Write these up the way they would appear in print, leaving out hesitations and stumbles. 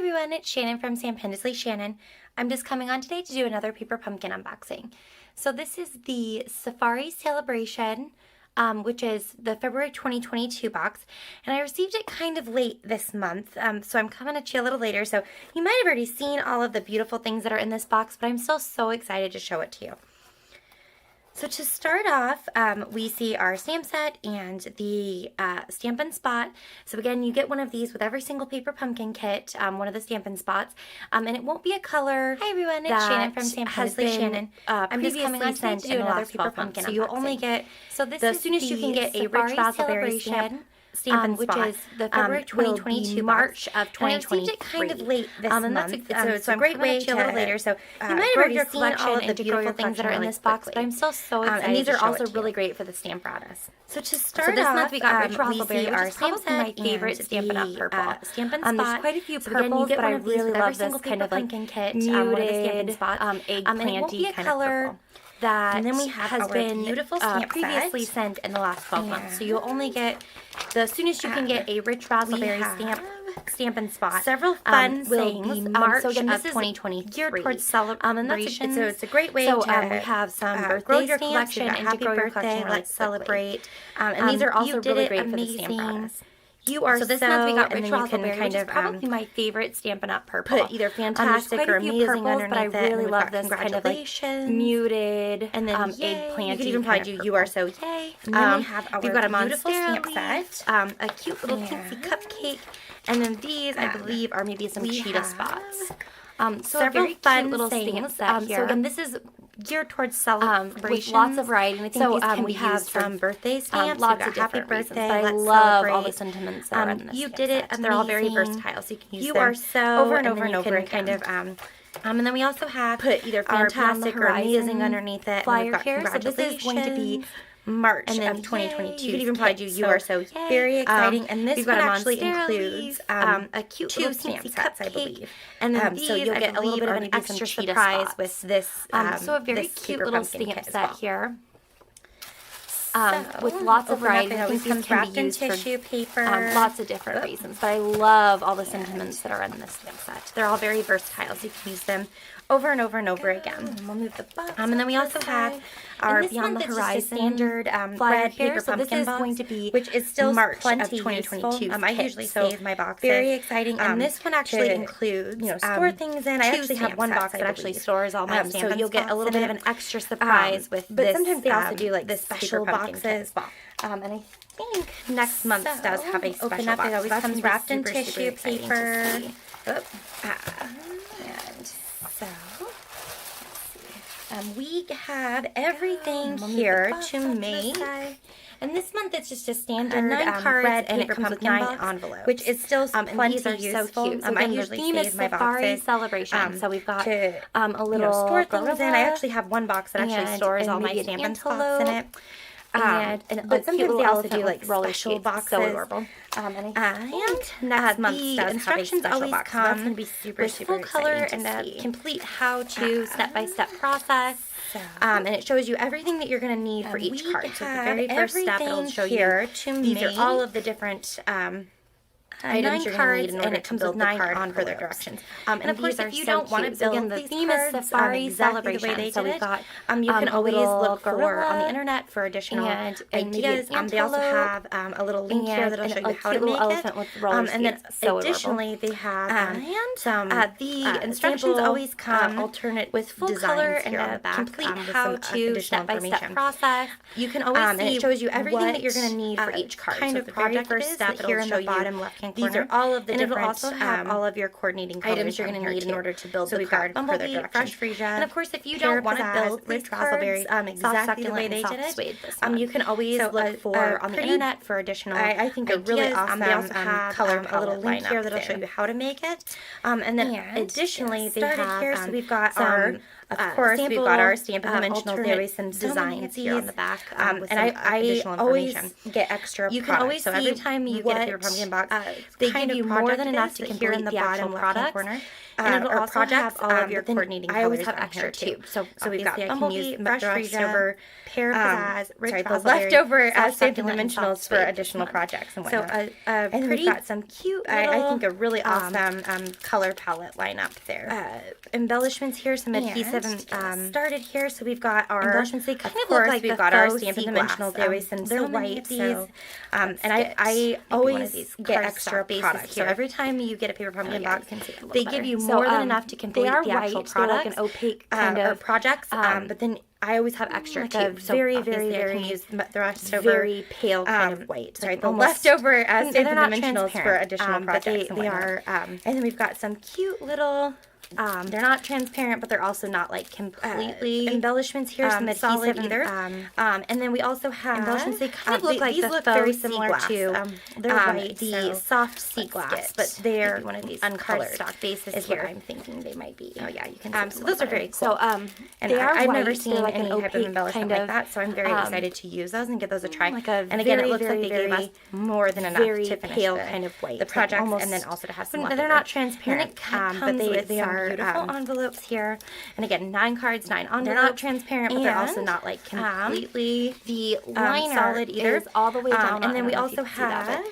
everyone, it's Shannon from StampendouslyShannon. I'm just coming on today to do another paper pumpkin unboxing. So this is the Safari Celebration, which is the February 2022 box, and I received it kind of late this month, so I'm coming at you a little later. So you might have already seen all of the beautiful things that are in this box, but I'm still so excited to show it to you. So to start off, we see our stamp set and the Stampin' Spot. So again, you get one of these with every single paper pumpkin kit, one of the Stampin' Spots, and it won't be a color. Hi everyone, it's Shannon from StampendouslyShannon. I'm just coming on today to do another paper pumpkin. So you'll only get, as soon as you can get a rich raspberry stamp, which is the February 2022 March of 2023. I received it kind of late this month, so it's a great way to a little later. So you might have already seen all of the beautiful things that are in this box, but I'm still so excited. And these are also really great for the stamp apparatus. So to start this off, month we got rich raspberry, which is probably my favorite Stampin' Up! Purple. Stampin' Spot. There's quite a few So again, you purples, get but one I of these really with every love this single kind paper of like pumpkin kit, muted, one of the Stampin' Spots, eggplanty kind of purple. And then we has our been beautiful stamp previously set sent in the last 12 months. So you'll only get, as soon as you can get a rich raspberry Stampin' Spot. Several fun will be things. March So again, of this is 2023. geared towards celebrations. so it's a great way to we have some grow birthday your stamps. collection and Happy to grow your birthday, collection let's celebrate. And And these are also really really great great for the amazing. stamp apparatus. You are so this month we got and rich then you can raspberry, kind which is of probably my favorite Stampin' Up! Purple. put either fantastic quite or a few amazing purples, underneath but I it. really And love this kind of like muted, and then eggplanty. You could even probably do You Are So Yay. And then we have our we've got a beautiful Monstera stamp set, a cute little teensy cupcake, and then these I believe are maybe some cheetah spots. So several a very fun cute little things, stamp set here. so again, this is geared towards celebrations with lots of variety. And I think so these can we be have used for some birthday stamps. lots We've of got happy different reasons. birthday. But I Let's love celebrate. all the sentiments that are in this You stamp did it set. amazing. They're all very versatile, so you can use You them are so over and over and over kind of and then we also have put either our fantastic or amazing underneath it. flyer And we've got here. So this is going to be March and then of 2022. You could even probably do You Are So Yay. Very exciting. And this we've one got actually Monstera includes a cute two little stamp teensy sets, I cupcake. believe. And then these, so you'll get a little bit of an maybe some extra cheetah surprise spots. with this. So a very this cute paper little pumpkin stamp kit as set well. here. With lots of variety. It I always think comes these can wrapped be in used for tissue paper. lots of different reasons. But I love all the sentiments that are in this stamp set. They're all very versatile, so you can use them over and over and over again. And we'll move the box. And then we also have our Beyond the Horizon standard red here. paper So this pumpkin is box, going to be which is still March plenty of 2022. I usually So save my boxes. very exciting. And this one actually to, includes store things in. I two actually have stamp one sets, box that I actually believe. stores all my So Stampin' you'll get a little spots bit in of it. an extra surprise with but this. sometimes they also do like the special paper pumpkin boxes. kit. And I think Next month does have a special open up. box. It always That's comes gonna be wrapped in super, super tissue exciting to paper. see. And so we have everything we'll move here the box to onto the make. side. And this month it's just a standard 9 cards, red and it paper comes with pumpkin 9 box, envelopes, which is still and plenty these are useful. so cute. So I again, your usually theme save is my Safari boxes Celebration. So we've got to a little store things in. I gorilla actually have one box that actually and- stores and all my maybe an Stampin' Spots in antelope. it. But sometimes they also do like roller special skates. boxes. So adorable. And next month the does instructions have a always special box. So that's come going to be super, with super full color exciting and to see. a complete how-to step-by-step process. And it shows you everything that you're going to need for each we card. So the have very first step, it'll everything show here you to these are make all of the different items 9 you're going to cards, need in order and it to comes build with the 9 card on further envelopes. directions. And of course, these are if you so don't want to cute. So build again, the these theme is cards, Safari exactly the way Celebration. they So did we've it. got you can a always little look for on the gorilla internet for additional and maybe ideas. an They also antelope have a little link here that'll show you how to cute little make elephant it. with roller And then skates. So additionally, they have some the instructions sample, always come alternate with full designs color and here on a the back, complete with some how-to additional step-by-step information. process. You can always and see it shows you everything what, that you're going to need for each card. kind So of the very project first it is, step, but it'll here in show the you bottom left-hand these corner. are all of the and different it'll also have all of your coordinating colors items you're going going to need in order to build so the we've got card. Bumblebee, further Fresh directions. Freesia, And of course, if you Pear don't want to Pizzazz, build these Rich Raspberry, cards, exactly the way they soft did it. suede this one. You can always look for on the internet for additional I think they're really awesome. They also have color a little link here lineup that'll show there. you how to make it. And then And additionally, get they started have here. So we've got some Of course, we've got our Stampin' Dimensionals. There is some designs here on the back. And I always get extra you can always so see every time you get a paper pumpkin box, they give you more than enough to complete here in the bottom bottom left left-hand corner. And it'll or also projects, have all of your but then coordinating I always colors have on extra here, too. too. So we've got I can Bumblebee, use fresh leftover, pear pizzazz, rich the raspberry, leftover soft Stampin' succulent, and Dimensionals soft for spade additional this month. projects and So whatnot. a And pretty, we've got some cute I little, think a really awesome color palette lineup there. Embellishments here, some adhesive started here. So we've got our embellishments. They kind of course, look like we've the got our faux Stampin' sea Dimensionals. glass. There is some There are many white. of these. So, and I always get extra bases products. So here. every time you get a paper pumpkin box, you can see it a little they better. give you So, more than enough to complete they are the actual white, they're products, like an opaque kind or of projects. But then I always have extra like too. a So very, obviously very, I can very, use the leftover, very pale kind of white. Sorry, Like the almost- leftover they're Stampin' not Dimensionals for transparent, additional but projects. they are. And then we've got some cute little. They're not transparent, but they're also not like completely embellishments here. Some solid adhesive either. And then we also have embellishments. They kind of look like these the look faux very sea similar glass. to They're white, the so soft sea let's glass, get but they're maybe one of these uncolored. cardstock bases is here. what I'm thinking they might be. Oh yeah, you can. So those are very cool. So and they are I've white. never They're seen like any an type of opaque embellishment kind like that, so I'm very excited to use those and give those a try. like a and again, it very, looks like they very, gave us more than enough very to finish pale the, kind of white, the like projects, almost- and then also to have some. They're leftover. not transparent, And it comes but with they some are beautiful envelopes here. And again, 9 cards, 9 envelopes. They're not transparent, but they're also And, not like completely. The liner solid either. is all the way down. And then we also have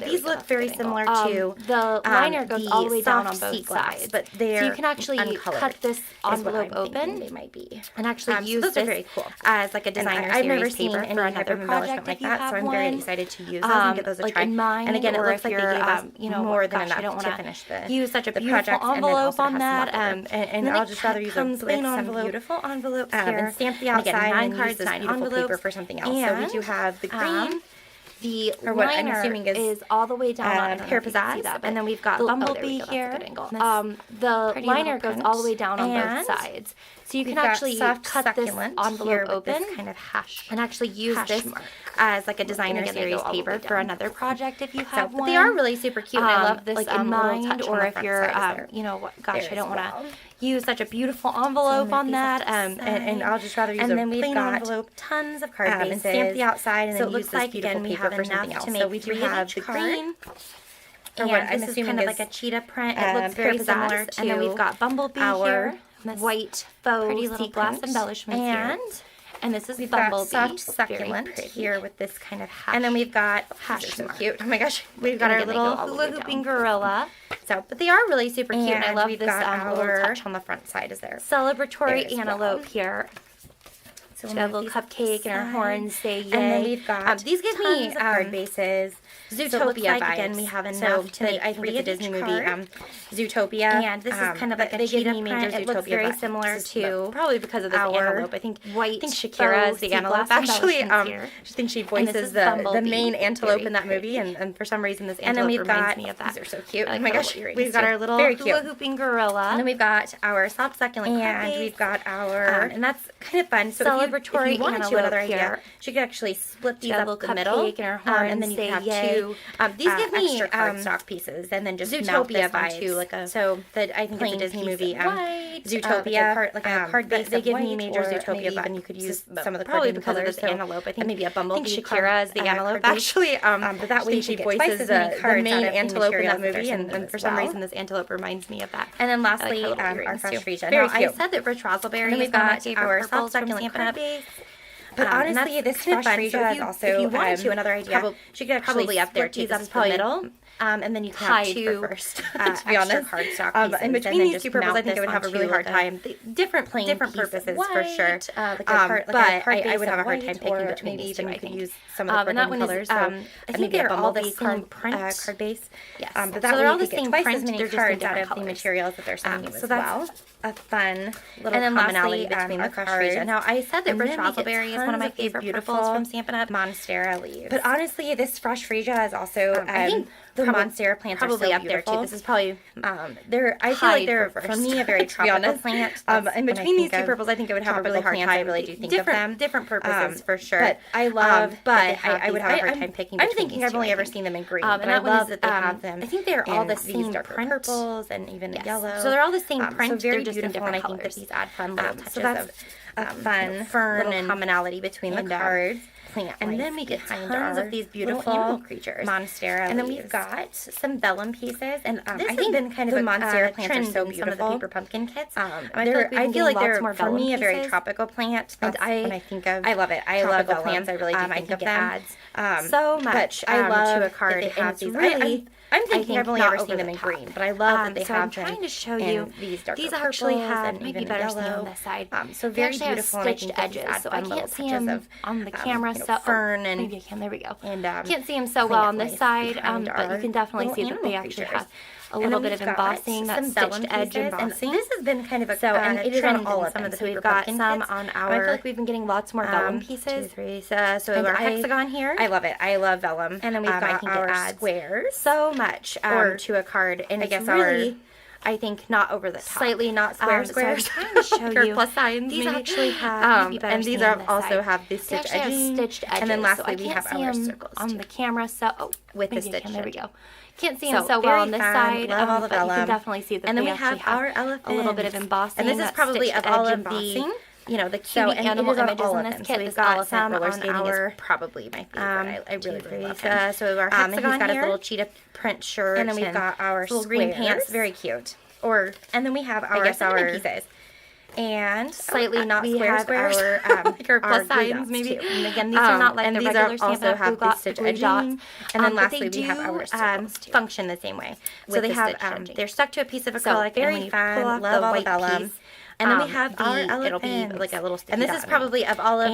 these look very similar to the liner goes all the way down on soft sea both glass, sides, but they're so you can actually uncolored, cut this is what envelope I'm thinking open they might be. and actually So use those this are very cool as like a And designer I've never series seen paper any for type another of embellishment project like if you that, have so I'm one. very excited to use those and give those a like try. in mind, And again, it or looks if like they you're, gave us more than enough I don't to wanna finish the use such a the beautiful project, and then envelope also on has that. some and then I'll it just rather use a comes plain with some envelope. beautiful envelopes And here. stamp the And again, outside 9 and cards, use this 9 beautiful paper envelopes. for something else. So we do have the green. The Or what I'm liner assuming is, all the way down on I don't know pear if you can see pizzazz, that, and then we've got the, Bumblebee here. That's a good angle. The Pretty liner little goes all the print. way down on And both sides, so you We've can got actually soft cut this succulent envelope here with open this kind of hash and actually use hash this mark. as like a designer again, they series go all the paper way for down. another project if you So, have but one. they are really super cute, and I love this like little in mind, touch on or the if front you're, side there. you know what? Gosh, There I don't as want to well. use such a beautiful envelope on that. And I'll just rather use and a then we've plain got envelope. Tons of card bases. And stamp the outside, and so then it use looks this like beautiful again we paper have for enough something else. to make So we do 3 of have each the card. green. And what I'm this is assuming kind of is, like a cheetah print. It looks pear very similar pizzazz, to. And then we've got Bumblebee our here, white faux pretty sea little glass print. embellishments here. And this is We've Bumblebee. got soft Very succulent pretty. here with this kind of hash. And then we've got hash these are so mark. cute. Oh my gosh, we've got And our again, they go little all the hula way hooping down. gorilla. So, but they are really super cute. And I And love we've this got little our touch on the front side. Is there? Celebratory There as antelope well. here. So We have a little cupcake and our horns say yay. And then we've got these give tons me of card bases. So it Zootopia looks like, vibes. again, we have So enough to make I think 3 it's a of each Disney movie. card. Zootopia. And this is kind of like a they give cheetah me major print. It looks Zootopia very vibes. similar This is to probably because of this our antelope. I think white Shakira is faux the sea antelope. glass Actually, embellishments here. I think she And voices this is the Bumblebee. main antelope Very in that movie, pretty. and for some reason this And then antelope we've reminds got me of that. These are so cute. I like Oh my her gosh, little earrings we've got too. our little Very hula cute. hooping gorilla, and then we've got our soft succulent card base. We've got our and that's kind of fun. So Celebratory if you wanted to, antelope another here. idea, she could actually split these Got a up little the middle, cupcake and our horns and then you say can have yay. 2. These give me extra cardstock pieces, and then just mount Zootopia this vibes. onto like a so that I think it's a plain Disney piece movie. of white, Zootopia, like a card base They of give me white, major or Zootopia maybe vibes, and you could use but some of the probably coordinating because of colors. this So antelope. I think maybe a Bumblebee. Shakira is the antelope. Actually, but that way she think you get twice voices as many the cards main out of the antelope in that materials that movie, they're and sending for as some well. reason this antelope reminds me of that. And then lastly, I like our earrings fresh too. Frisia. Very Now, I cute. said that rich raspberry And then is we've one of my got favorite our purples soft from succulent Stampin' card Up. base. But And honestly, that's this kind of fresh fun. Frisia So if is you- also if you wanted to, another idea. She could actually probably up there split too. these This up is the probably middle. And then you can tied have to, 2 first, to be extra honest. cardstock In pieces, and between then these just 2 purples, I mount think I would this have a really onto, hard like, time. Different plain purposes piece of for sure. white, like a card But I would have a hard time picking or between maybe these two, two. I You could think. use some of the And that coordinating one colors. is, So I think maybe a they're all the Bumblebee same print. card base. Yes. But So that they're way all you the could get same twice print, as many they're just in cards out different of the colors. materials that they're sending you So as that's well. A fun little and then commonality lastly, between our the fresh cards. Frisia. Now, I said that And rich then we get raspberry is one of tons my of these favorite beautiful purples from Stampin' Up. Monstera leaves. But honestly, this fresh Frisia is also I think the monstera plants are so up there too. This is probably I feel like they're for me a very tropical plant. And between these two purples, I think I would have a really hard time. I really do think of them different purposes for sure. But I love, but I would have a hard time picking. I'm thinking I've only ever seen them in green, and I love that they have them. I think they're all the same print, purples and even yellow. So they're all the same print. So very beautiful, and I think that these add fun little touches of fun fern and commonality between the cards. And then we get tons of these beautiful animal creatures, monstera, and then we've got some vellum pieces. And I think has been kind of the monstera plants are so beautiful. Some of the paper pumpkin kits. I feel like they're for me a very tropical plant. And I think of I love it. I love vellum plants. I really do think of them. Adds so much. I love to a card. It has these really. I'm thinking I've only ever seen them in green, but I love that they have I'm trying to show you these darker these actually have and maybe better see on this side. So very beautiful stitched edges, so I can't see them on the camera. So fern and maybe I can. There we go. And can't see them so well on this side, but you can definitely see that they actually have a little bit of embossing, that stitched edge embossing. This has been kind of a and it is on all of some of the so we've got some on our. I feel like we've been getting lots more vellum pieces. 2, 3, so our hexagon here. I love it. I love vellum. And then we've got our squares. So much to a card, and I guess really. I think not over the top. Slightly not squares. So I'm trying to show you. Plus signs. These actually have and these are also have the stitch edging. Stitched edges. And then lastly we have our circles on the camera. So with the stitch. There we go. Can't see them so well on this side, love all the but you can definitely see that and then they we have our elephant. A little bit of embossing. And this is probably of all of the. The cute animal images in this kit. So we've got some roller skating is probably my favorite. I really, really love him. So our hexagon he's got his little cheetah print shirt, and then we've got our little green pants, very cute. And then we have our pieces. And slightly not squares. Our plus signs maybe. And again, these are not like the regular also have the stitch edging. And then lastly we have our circles function the same way. So they have they're stuck to a piece of acrylic. Very fun. Love all the vellum. And then we have our elephant. It'll be like a little sticky. And this is probably of all of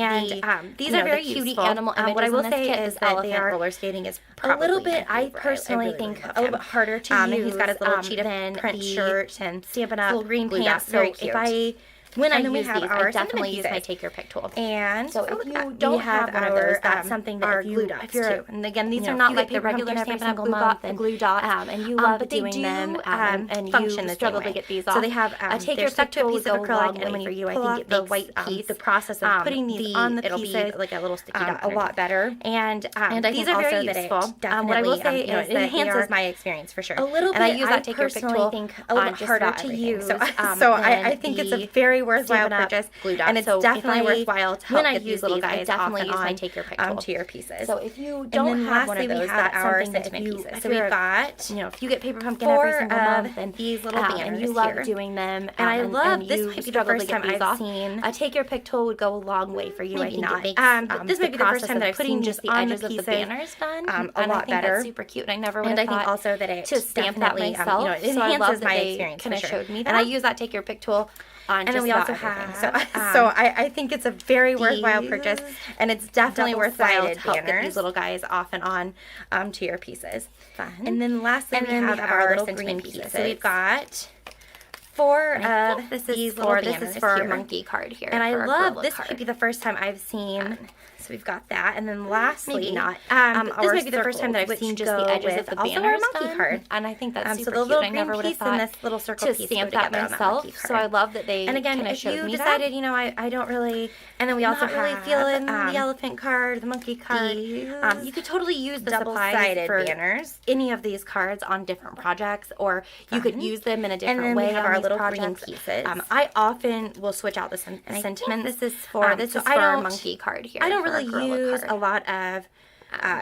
these are very cutie animal images. What I will say is that they are roller skating is probably a little bit. I personally think a little bit harder to use. And he's got his little cheetah print shirt and Stampin' Up! Little green pants. So if when I use these, I definitely use my Take Your Pick tool. And so if you don't have one of those, that's something that glue dots too. And again, these are not like the regular Stampin' Up! Glue dots. And you love doing them, and you struggle to get these off. So they have they're stuck to a piece of acrylic, and when you pull out the white piece, the process of putting these on the pieces, it'll be like a little sticky dot, a lot better. And these are very useful. What I will say is it enhances my experience for sure. A little bit. And I use that Take Your Pick tool. Think a little bit harder to use. So I think it's a very worthwhile purchase, and it's definitely worthwhile to help get these little guys off and on Take Your Pick tool to your pieces. So if you don't have one of those, that are sentiment pieces. So we've got, if you get Paper Pumpkin every single month, and these little banners and you love doing them, and I love this might be the first time I've seen a Take Your Pick tool would go a long way for you. I think this might be the first time that I've seen just the edges of the banners done a lot better. That's super cute. I never would have thought. And I think also that it to stamp that myself. It enhances my experience for sure. And I use that Take Your Pick tool. And then we also have, so I think it's a very worthwhile purchase, and it's definitely worthwhile to help get these little guys off and on to your pieces. Fun. And then lastly, we have our little green pieces. So we've got 4 of these little banners. This is for our monkey card here. And I love this. Could be the first time I've seen. So we've got that, and then lastly, maybe not. This might be the first time that I've seen just the edges of the banners also our monkey card, and I think that's super cute. I never would have thought this little circle to stamp that myself. So I love that they and again, if you decided, I don't really, and then we also really feeling the elephant card, the monkey card. You could totally use the double-sided banners, any of these cards on different projects, or you could use them in a different way. And then we have our little green pieces. I often will switch out the sentiment. This is for our monkey card here. I don't really use a lot of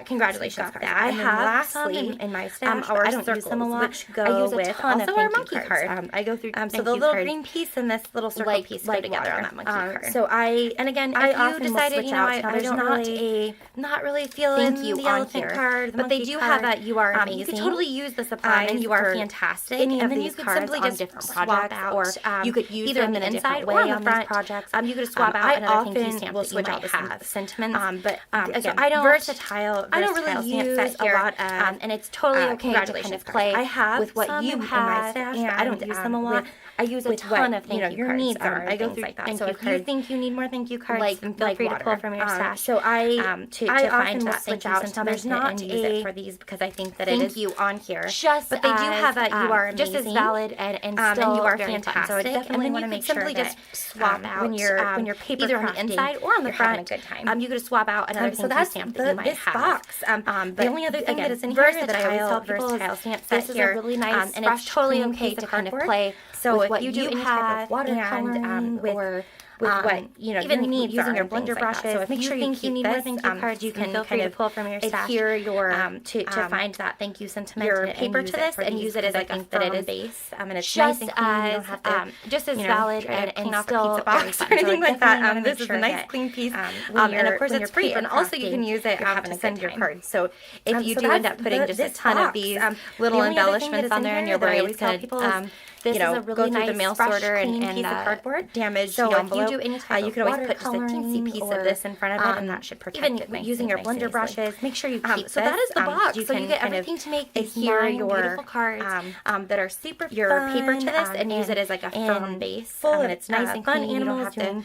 congratulations cards. I have some in my stash, I don't use them a lot. Which go with also our monkey card. I go through so the little green piece and this little circle piece go together on that monkey card. So and again, if you decided, I'm not really feeling the elephant card, but they do have that you are amazing. You could totally use the supplies, and you are fantastic. Any of these cards on different projects, or you could use them in a different way on these projects. You could swap out another thing you stamp that you might have sentiments. But again, I don't versatile. versatile I don't really use a lot of, and it's totally okay to kind of play with what you have, and I don't use them a lot. I use a ton of thank you cards. Your needs are. I go through like that. thank so you if cards. you think you need more thank you cards, then feel free to pull from your stash. So I find that switch thank you out sentiment there's not and use it for these because I think that it thank is you on here. but they do have a you are amazing, just as valid and still and you are very fantastic. So I definitely want to make sure that just swap out when you're paper either on the inside or on the front. a good time. You could swap out another thank you stamp that you might have. Box. The only other thing that is in here that I always tell people is this is a really nice and it's totally okay to kind of play. So with if what you do any type of watercoloring or with what even needs using your blender brushes. Like so if make sure you think you need more thank you cards, you can feel free kind to of pull from your stash. adhere your to find that thank you sentiment your and paper use to this and use it as I like a think that it is base. And it's just nice and clean. You don't have to just as valid and clean off still the pizza box or anything like that. This is a nice clean piece. And of course it's free. And also you can use it to send your cards. So if you do end up putting just a ton of these little embellishments on there and you're worried it's going to this is a really go through nice the mail sorter and piece of cardboard. Damage so the envelope. If you do any type you could always put just a teensy piece of this in front of it, and that should protect it. Even using your blender brushes, make sure you keep so that is the box. So you get everything to make these beautiful cards that are super your fun, paper to this, and use it as like a firm base. Full and it's nice and fun clean. animals doing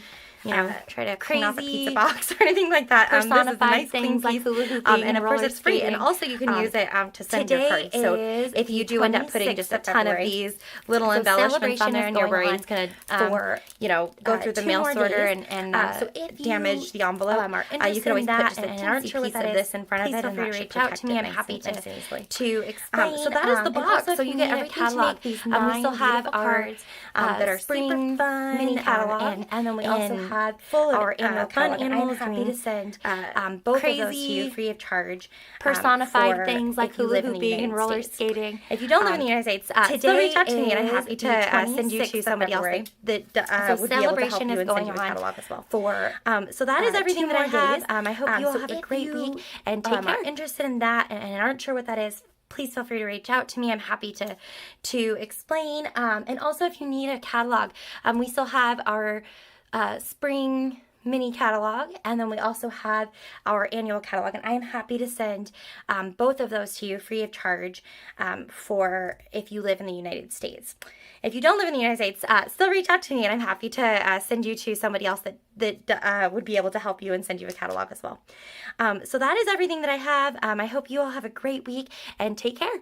try to clean off a crazy pizza box or anything like that. This is a nice things clean piece. like hula hooping And of course it's free. And also you can use it to send your cards. So if you do end up putting just a ton of these little embellishments on there and you're worried it's going to go through the mail sorter and damage the envelope, you can always put just a teensy piece of this in front of it, and that should protect it. I'm happy to explain. So that is the box. So you get every catalog. We still have our that are spring fun mini catalog, and then we also have our annual fun catalog. animals. I'm happy to send both of those to you free of charge. Personified things like hula hooping and roller skating. If you don't live in the United States, still reach out to me, and I'm happy to send you to somebody else that would be able to help you and send you a catalog as well. So that is everything that I have. I hope you all have a great week and take care. If you're interested in that and aren't sure what that is, please feel free to reach out to me. I'm happy to explain. And also, if you need a catalog, we still have our spring mini catalog, and then we also have our annual catalog, and I am happy to send both of those to you free of charge for if you live in the United States. If you don't live in the United States, still reach out to me, and I'm happy to send you to somebody else that would be able to help you and send you a catalog as well. So that is everything that I have. I hope you all have a great week, and take care.